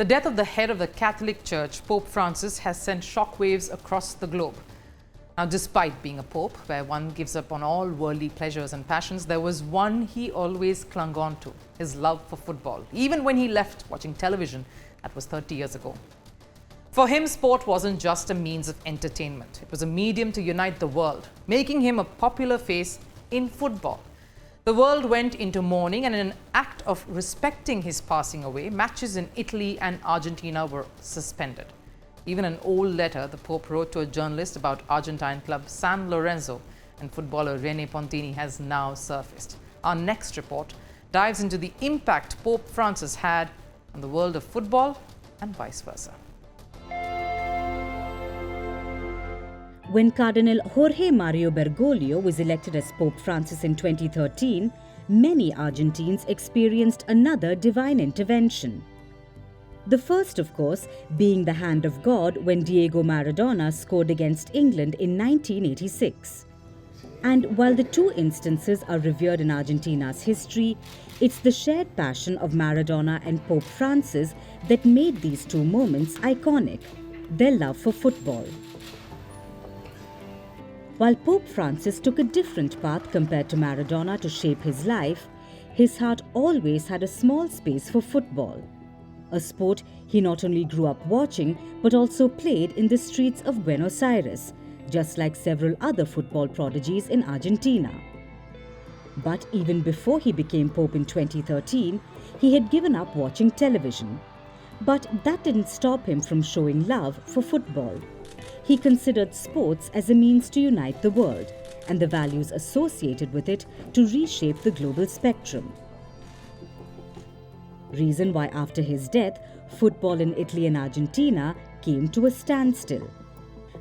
The death of the head of the Catholic Church, Pope Francis, has sent shockwaves across the globe. Now, despite being a pope, where one gives up on all worldly pleasures and passions, there was one he always clung on to, his love for football. Even when he left watching television, that was 30 years ago. For him, sport wasn't just a means of entertainment. It was a medium to unite the world, making him a popular face in football. The world went into mourning, and in an act of respecting his passing away, matches in Italy and Argentina were suspended. Even an old letter the Pope wrote to a journalist about Argentine club San Lorenzo and footballer N18G has now surfaced. Our next report dives into the impact Pope Francis had on the world of football and vice versa. When Cardinal Jorge Mario Bergoglio was elected as Pope Francis in 2013, many Argentines experienced another divine intervention. The first, of course, being the hand of God when Diego Maradona scored against England in 1986. And while the two instances are revered in Argentina's history, it's the shared passion of Maradona and Pope Francis that made these two moments iconic, their love for football. While Pope Francis took a different path compared to Maradona to shape his life, his heart always had a small space for football, a sport he not only grew up watching but also played in the streets of Buenos Aires, just like several other football prodigies in Argentina. But even before he became Pope in 2013, he had given up watching television. But that didn't stop him from showing love for football. He considered sports as a means to unite the world and the values associated with it to reshape the global spectrum. Reason why after his death, football in Italy and Argentina came to a standstill.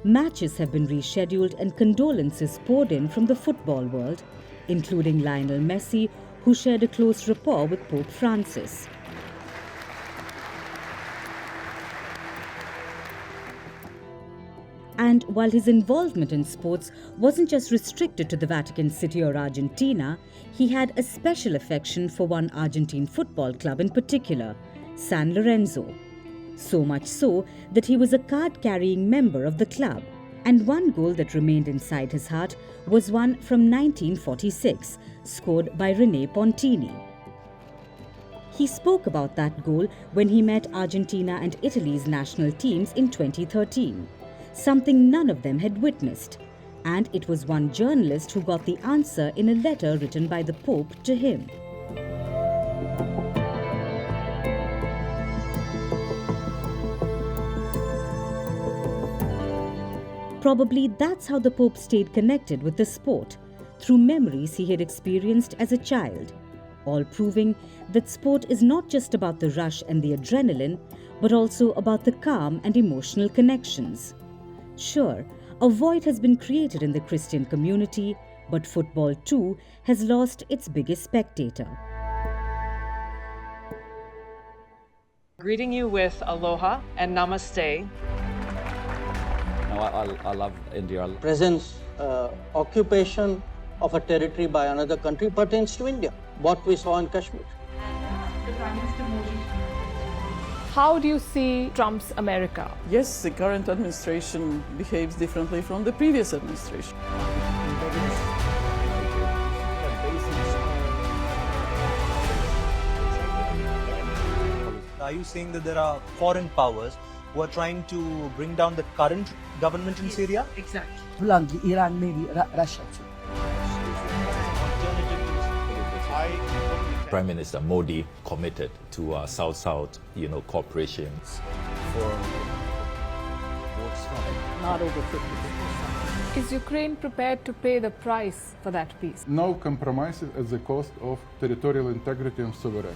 Matches have been rescheduled and condolences poured in from the football world, including Lionel Messi, who shared a close rapport with Pope Francis. And while his involvement in sports wasn't just restricted to the Vatican City or Argentina, he had a special affection for one Argentine football club in particular, San Lorenzo. So much so that he was a card-carrying member of the club. And one goal that remained inside his heart was one from 1946, scored by René Pontini. He spoke about that goal when he met Argentina and Italy's national teams in 2013. Something none of them had witnessed, and it was one journalist who got the answer in a letter written by the Pope to him. Probably that's how the Pope stayed connected with the sport, through memories he had experienced as a child, all proving that sport is not just about the rush and the adrenaline, but also about the calm and emotional connections. Sure, a void has been created in the Christian community, but football too has lost its biggest spectator. Greeting you with aloha and namaste. I love India. Presence, occupation of a territory by another country pertains to India, what we saw in Kashmir. How do you see Trump's America? Yes, the current administration behaves differently from the previous administration. Are you saying that there are foreign powers who are trying to bring down the current government in Syria? Exactly. Bluntly, Iran, maybe Russia too. Prime Minister Modi committed to South-South, cooperation. Not over 50%. Is Ukraine prepared to pay the price for that peace? No compromises at the cost of territorial integrity and sovereignty.